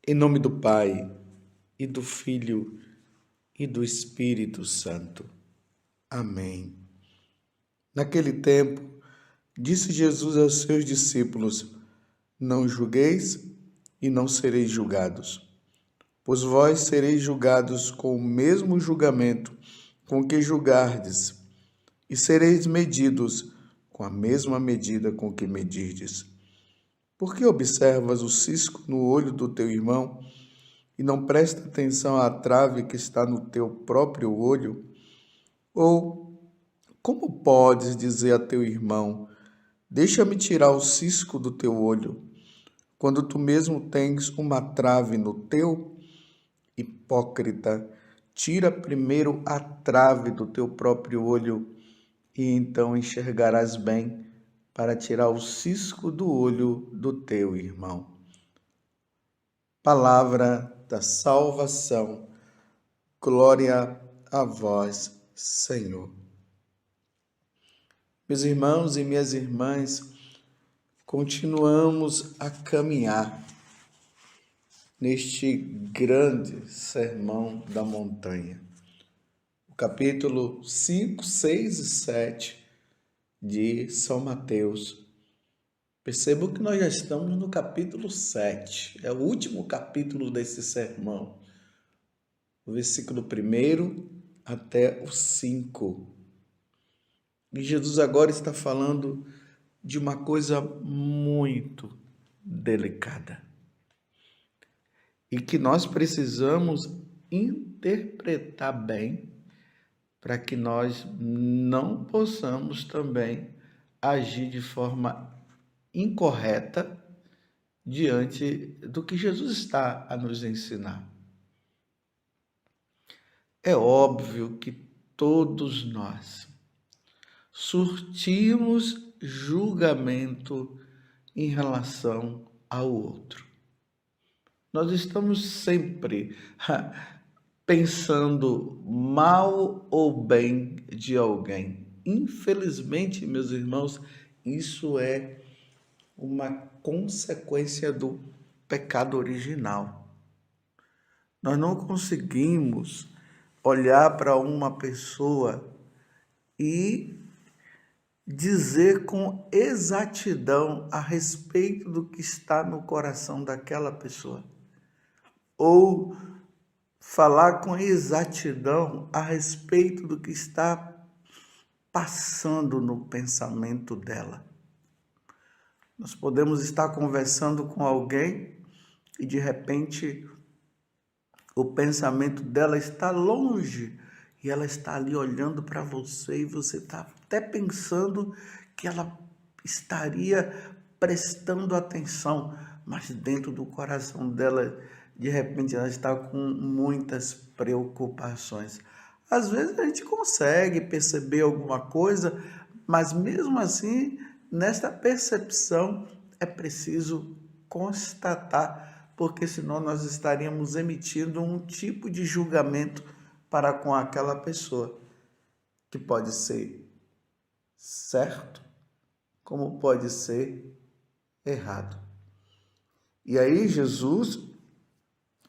Em nome do Pai, e do Filho, e do Espírito Santo. Amém. Naquele tempo, disse Jesus aos seus discípulos: Não julgueis e não sereis julgados, pois vós sereis julgados com o mesmo julgamento com que julgardes, e sereis medidos com a mesma medida com que medirdes. Por que observas o cisco no olho do teu irmão e não presta atenção à trave que está no teu próprio olho? Ou como podes dizer a teu irmão: Deixa-me tirar o cisco do teu olho, quando tu mesmo tens uma trave no teu? Hipócrita, tira primeiro a trave do teu próprio olho, e então enxergarás bem para tirar o cisco do olho do teu irmão. Palavra da salvação. Glória a vós, Senhor. Meus irmãos e minhas irmãs, continuamos a caminhar neste grande sermão da montanha. O capítulo 5, 6 e 7 de São Mateus. Percebam que nós já estamos no capítulo 7, é o último capítulo desse sermão. O versículo 1 até o 5. E Jesus agora está falando de uma coisa muito delicada e que nós precisamos interpretar bem para que nós não possamos também agir de forma incorreta diante do que Jesus está a nos ensinar. É óbvio que todos nós surtimos julgamento em relação ao outro. Nós estamos sempre pensando mal ou bem de alguém. Infelizmente, meus irmãos, isso é uma consequência do pecado original. Nós não conseguimos olhar para uma pessoa e dizer com exatidão a respeito do que está no coração daquela pessoa, ou falar com exatidão a respeito do que está passando no pensamento dela. Nós podemos estar conversando com alguém e de repente o pensamento dela está longe e ela está ali olhando para você e você está até pensando que ela estaria prestando atenção, mas dentro do coração dela, de repente, ela está com muitas preocupações. Às vezes a gente consegue perceber alguma coisa, mas mesmo assim, nesta percepção é preciso constatar, porque senão nós estaríamos emitindo um tipo de julgamento para com aquela pessoa, que pode ser certo, como pode ser errado. E aí Jesus,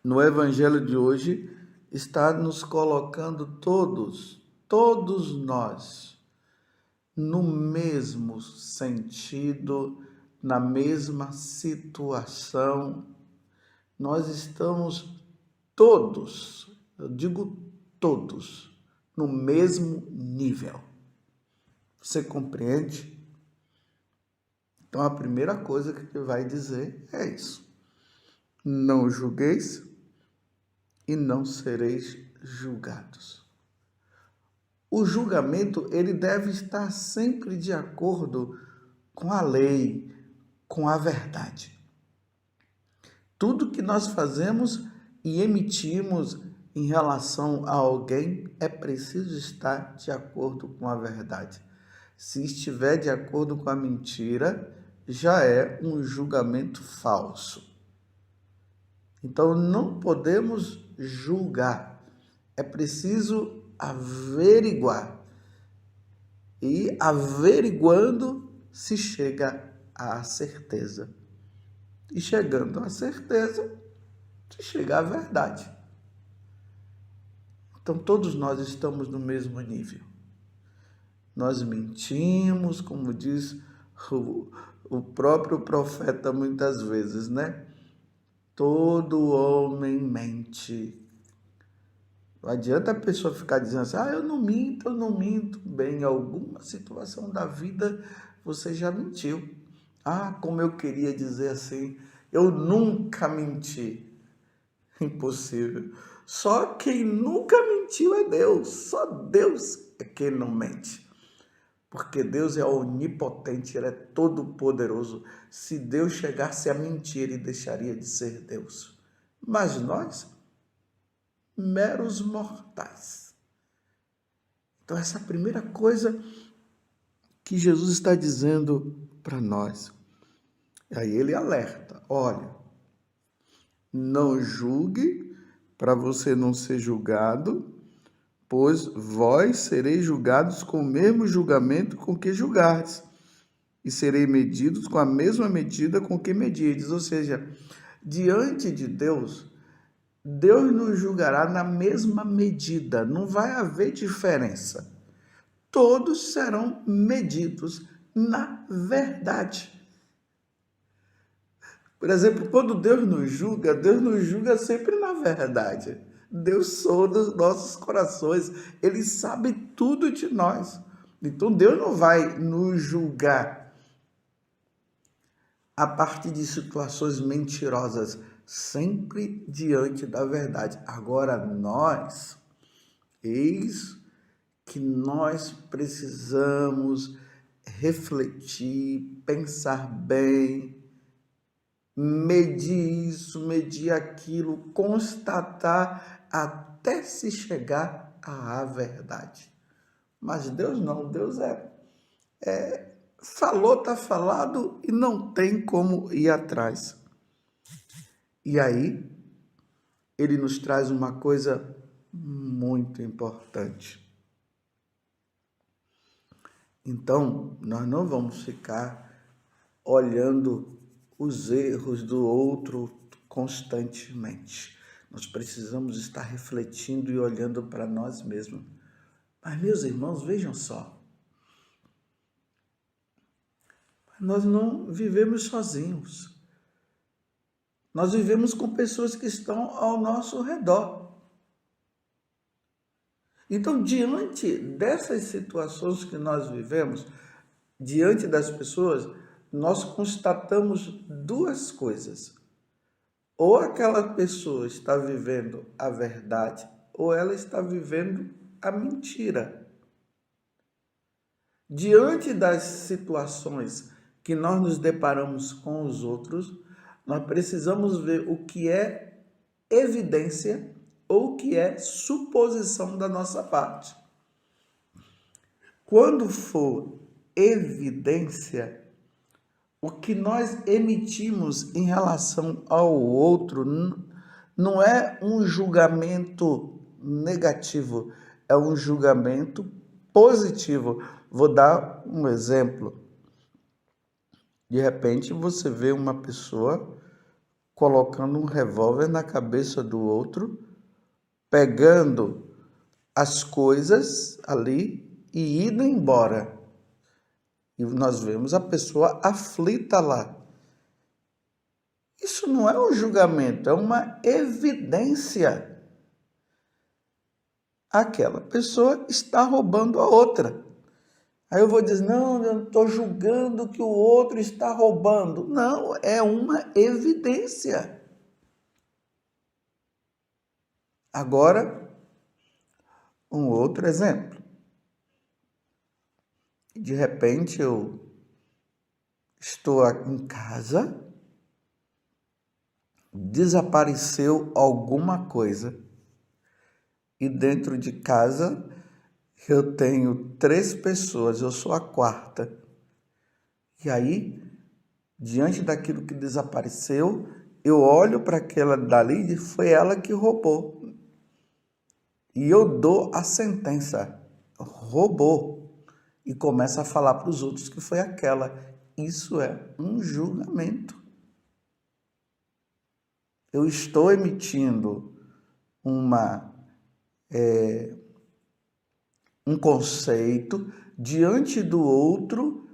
no evangelho de hoje, está nos colocando todos nós, no mesmo sentido, na mesma situação. Nós estamos todos, eu digo todos, no mesmo nível. Você compreende? Então a primeira coisa que ele vai dizer é isso: não julgueis e não sereis julgados. O julgamento, ele deve estar sempre de acordo com a lei, com a verdade. Tudo que nós fazemos e emitimos em relação a alguém é preciso estar de acordo com a verdade. Se estiver de acordo com a mentira, já é um julgamento falso. Então não podemos julgar, é preciso averiguar. E averiguando se chega à certeza. E chegando à certeza, de chegar à verdade. Então todos nós estamos no mesmo nível. Nós mentimos, como diz o próprio profeta muitas vezes, né? Todo homem mente. Não adianta a pessoa ficar dizendo assim, eu não minto, eu não minto. Bem, em alguma situação da vida você já mentiu. Como eu queria dizer assim, eu nunca menti. Impossível. Só quem nunca mentiu é Deus. Só Deus é quem não mente. Porque Deus é onipotente, Ele é todo-poderoso. Se Deus chegasse a mentir, Ele deixaria de ser Deus. Mas nós, meros mortais. Então, essa é a primeira coisa que Jesus está dizendo para nós. Aí Ele alerta, olha, não julgue para você não ser julgado, pois vós sereis julgados com o mesmo julgamento com que julgardes, e sereis medidos com a mesma medida com que medirdes. Ou seja, diante de Deus, Deus nos julgará na mesma medida, não vai haver diferença. Todos serão medidos na verdade. Por exemplo, quando Deus nos julga sempre na verdade. Deus sonda os nossos corações, Ele sabe tudo de nós. Então Deus não vai nos julgar a partir de situações mentirosas, sempre diante da verdade. Agora eis que nós precisamos refletir, pensar bem, medir isso, medir aquilo, constatar até se chegar à verdade. Mas Deus não, Deus falou, está falado e não tem como ir atrás. E aí, Ele nos traz uma coisa muito importante. Então, nós não vamos ficar olhando os erros do outro constantemente. Nós precisamos estar refletindo e olhando para nós mesmos. Mas, meus irmãos, vejam só. Nós não vivemos sozinhos. Nós vivemos com pessoas que estão ao nosso redor. Então, diante dessas situações que nós vivemos, diante das pessoas, nós constatamos duas coisas. Ou aquela pessoa está vivendo a verdade, ou ela está vivendo a mentira. Diante das situações que nós nos deparamos com os outros, nós precisamos ver o que é evidência ou o que é suposição da nossa parte. Quando for evidência, o que nós emitimos em relação ao outro não é um julgamento negativo, é um julgamento positivo. Vou dar um exemplo. De repente você vê uma pessoa colocando um revólver na cabeça do outro, pegando as coisas ali e indo embora. E nós vemos a pessoa aflita lá. Isso não é um julgamento, é uma evidência. Aquela pessoa está roubando a outra. Aí eu vou dizer, não, eu não estou julgando que o outro está roubando. Não, é uma evidência. Agora, um outro exemplo. De repente eu estou em casa, desapareceu alguma coisa e dentro de casa eu tenho 3 pessoas, eu sou a 4ª. E aí, diante daquilo que desapareceu, eu olho para aquela dali e foi ela que roubou. E eu dou a sentença, roubou. E começo a falar para os outros que foi aquela. Isso é um julgamento. eu estou emitindo um conceito diante do outro,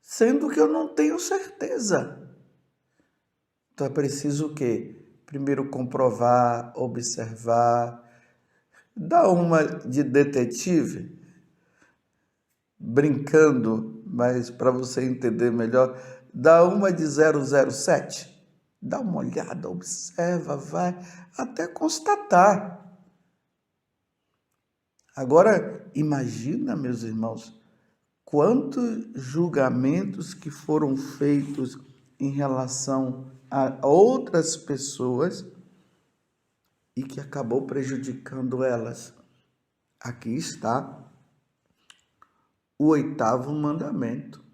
sendo que eu não tenho certeza. Então é preciso o quê? Primeiro comprovar, observar, dar uma de detetive, brincando, mas para você entender melhor, dá uma de 007. Dá uma olhada, observa, vai até constatar. Agora, imagina, meus irmãos, quantos julgamentos que foram feitos em relação a outras pessoas e que acabou prejudicando elas. Aqui está o 8º mandamento,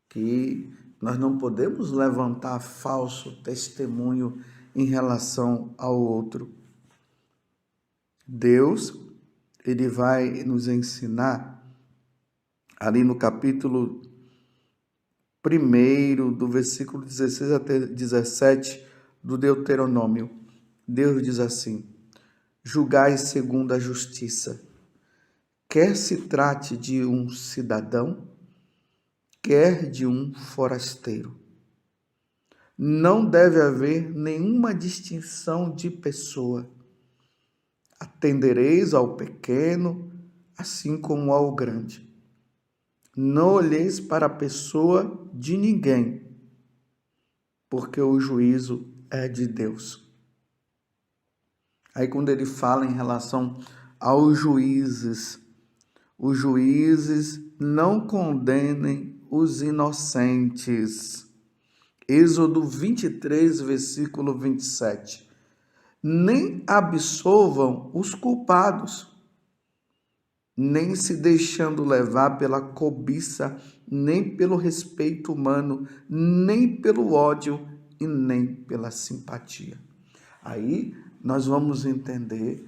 que nós não podemos levantar falso testemunho em relação ao outro. Deus, ele vai nos ensinar ali no capítulo 1, do versículo 16 até 17 do Deuteronômio. Deus diz assim: julgai segundo a justiça, quer se trate de um cidadão, quer de um forasteiro. Não deve haver nenhuma distinção de pessoa. Atendereis ao pequeno, assim como ao grande. Não olheis para a pessoa de ninguém, porque o juízo é de Deus. Aí quando ele fala em relação aos juízes, os juízes não condenem os inocentes. Êxodo 23, versículo 27. Nem absolvam os culpados, nem se deixando levar pela cobiça, nem pelo respeito humano, nem pelo ódio e nem pela simpatia. Aí nós vamos entender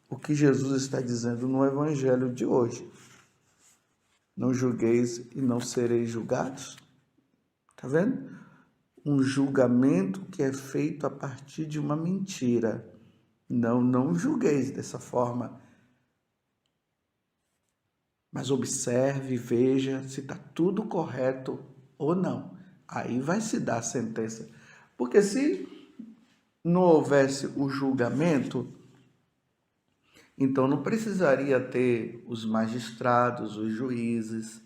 o que Jesus está dizendo no Evangelho de hoje. Não julgueis e não sereis julgados. Está vendo? Um julgamento que é feito a partir de uma mentira. Não julgueis dessa forma. Mas observe, veja se está tudo correto ou não. Aí vai se dar a sentença. Porque se não houvesse o julgamento, então não precisaria ter os magistrados, os juízes.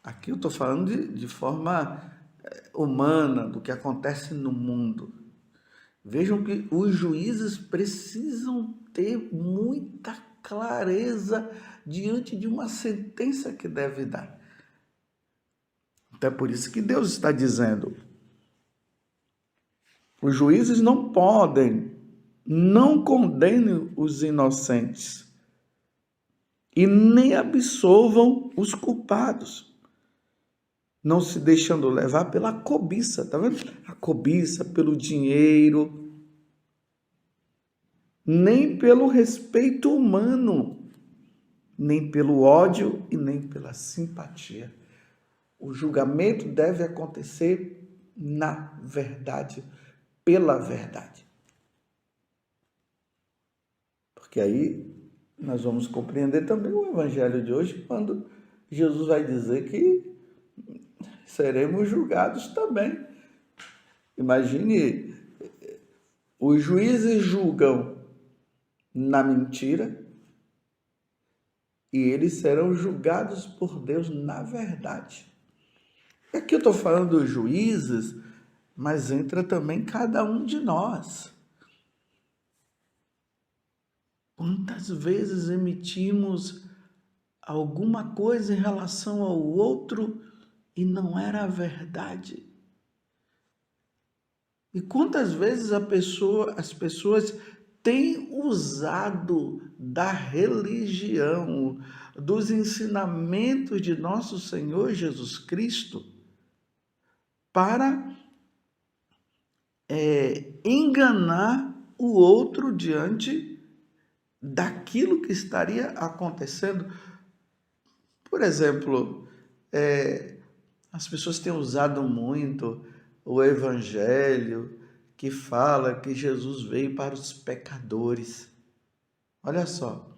Aqui eu estou falando de forma humana, do que acontece no mundo. Vejam que os juízes precisam ter muita clareza diante de uma sentença que deve dar. Então é por isso que Deus está dizendo: os juízes não condenem os inocentes e nem absolvam os culpados, não se deixando levar pela cobiça, tá vendo? A cobiça pelo dinheiro, nem pelo respeito humano, nem pelo ódio e nem pela simpatia. O julgamento deve acontecer na verdade, pela verdade. Porque aí nós vamos compreender também o Evangelho de hoje, quando Jesus vai dizer que seremos julgados também. Imagine, os juízes julgam na mentira e eles serão julgados por Deus na verdade. Aqui eu estou falando dos juízes, mas entra também cada um de nós. Quantas vezes emitimos alguma coisa em relação ao outro e não era a verdade? E quantas vezes as pessoas têm usado da religião, dos ensinamentos de nosso Senhor Jesus Cristo para enganar o outro diante daquilo que estaria acontecendo. Por exemplo, as pessoas têm usado muito o Evangelho que fala que Jesus veio para os pecadores. Olha só,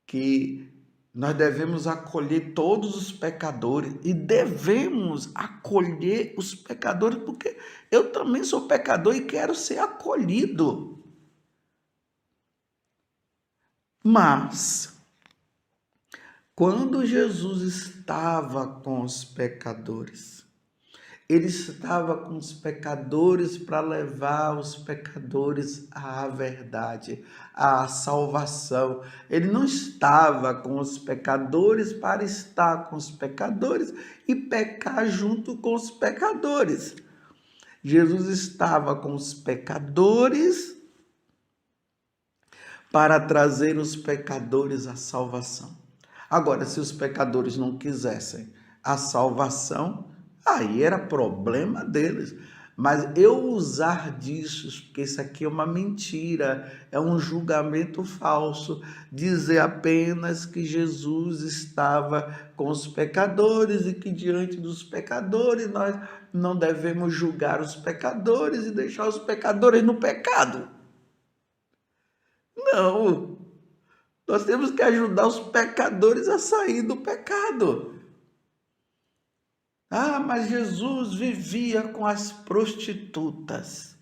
que nós devemos acolher todos os pecadores e devemos acolher os pecadores, porque eu também sou pecador e quero ser acolhido. Mas, quando Jesus estava com os pecadores, ele estava com os pecadores para levar os pecadores à verdade, à salvação. Ele não estava com os pecadores para estar com os pecadores e pecar junto com os pecadores. Jesus estava com os pecadores para trazer os pecadores à salvação. Agora, se os pecadores não quisessem a salvação, aí era problema deles. Mas eu usar disso, porque isso aqui é uma mentira, é um julgamento falso, dizer apenas que Jesus estava com os pecadores e que diante dos pecadores nós não devemos julgar os pecadores e deixar os pecadores no pecado. Não, nós temos que ajudar os pecadores a sair do pecado. Ah, mas Jesus vivia com as prostitutas.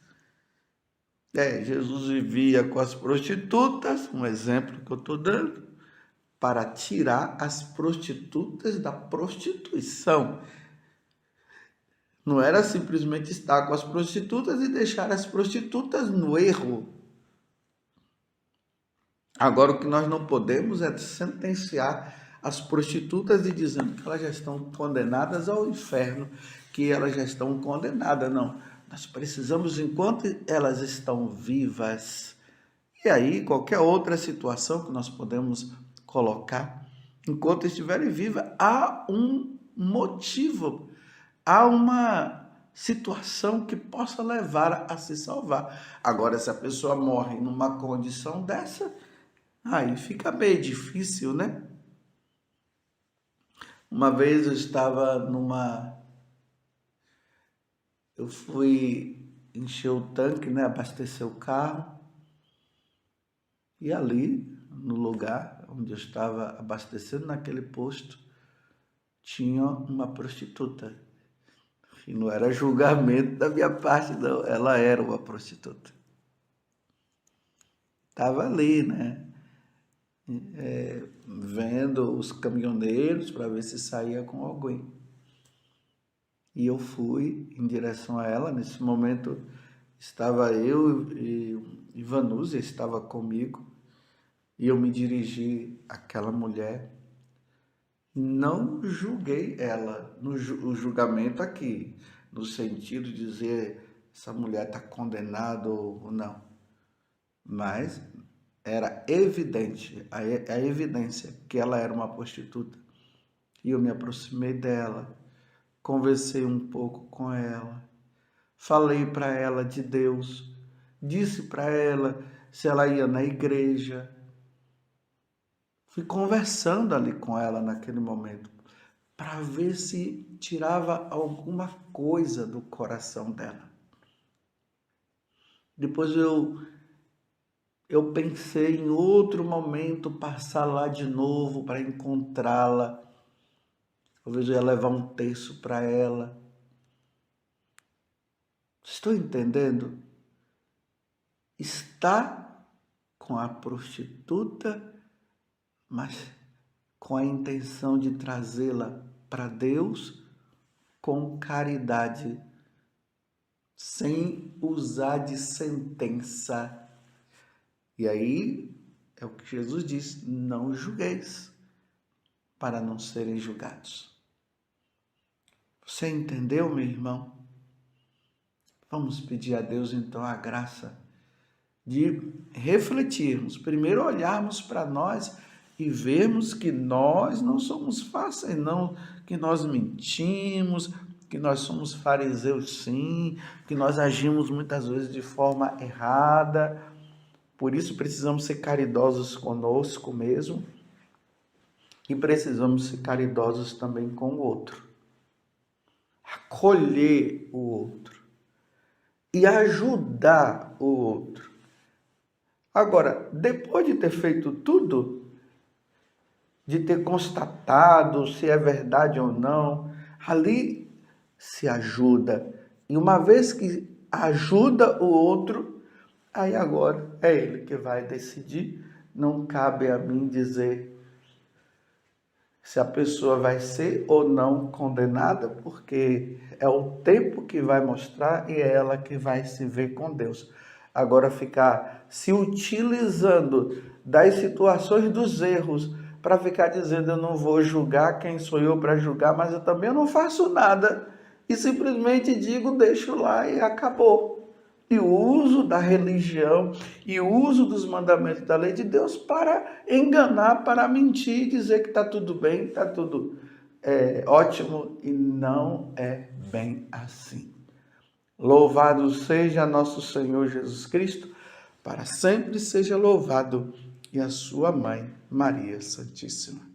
Jesus vivia com as prostitutas, um exemplo que eu estou dando, para tirar as prostitutas da prostituição. Não era simplesmente estar com as prostitutas e deixar as prostitutas no erro. Agora, o que nós não podemos é sentenciar as prostitutas e dizendo que elas já estão condenadas ao inferno, que elas já estão condenadas. Não, nós precisamos, enquanto elas estão vivas, e aí qualquer outra situação que nós podemos colocar, enquanto estiverem vivas, há um motivo, há uma situação que possa levar a se salvar. Agora, se a pessoa morre numa condição dessa, aí fica meio difícil, né? Uma vez eu fui encher o tanque, né? Abastecer o carro. E ali, no lugar onde eu estava abastecendo, naquele posto, tinha uma prostituta. E não era julgamento da minha parte, não. Ela era uma prostituta. Estava ali, né? Vendo os caminhoneiros para ver se saía com alguém. E eu fui em direção a ela. Nesse momento estava eu e Vanúzia estava comigo. E eu me dirigi àquela mulher. Não julguei ela no julgamento aqui, no sentido de dizer essa mulher está condenada ou não. Mas era evidente, a evidência que ela era uma prostituta. E eu me aproximei dela, conversei um pouco com ela, falei para ela de Deus, disse para ela se ela ia na igreja. Fui conversando ali com ela naquele momento, para ver se tirava alguma coisa do coração dela. Depois eu pensei em outro momento passar lá de novo para encontrá-la. Talvez eu ia levar um terço para ela. Estou entendendo? Está com a prostituta, mas com a intenção de trazê-la para Deus com caridade, sem usar de sentença. E aí é o que Jesus diz: não julgueis, para não serem julgados. Você entendeu, meu irmão? Vamos pedir a Deus então a graça de refletirmos, primeiro olharmos para nós e vermos que nós não somos fáceis, não, que nós mentimos, que nós somos fariseus sim, que nós agimos muitas vezes de forma errada. Por isso precisamos ser caridosos conosco mesmo e precisamos ser caridosos também com o outro. Acolher o outro. e ajudar o outro. Agora, depois de ter feito tudo, de ter constatado se é verdade ou não, ali se ajuda. E uma vez que ajuda o outro, aí agora é ele que vai decidir. Não cabe a mim dizer se a pessoa vai ser ou não condenada, porque é o tempo que vai mostrar e é ela que vai se ver com Deus. Agora, ficar se utilizando das situações dos erros para ficar dizendo eu não vou julgar, quem sou eu para julgar, mas eu também não faço nada e simplesmente digo, deixo lá e acabou. E o uso da religião e o uso dos mandamentos da lei de Deus para enganar, para mentir, dizer que está tudo bem, está tudo ótimo, e não é bem assim. Louvado seja nosso Senhor Jesus Cristo, para sempre seja louvado, e a sua mãe, Maria Santíssima.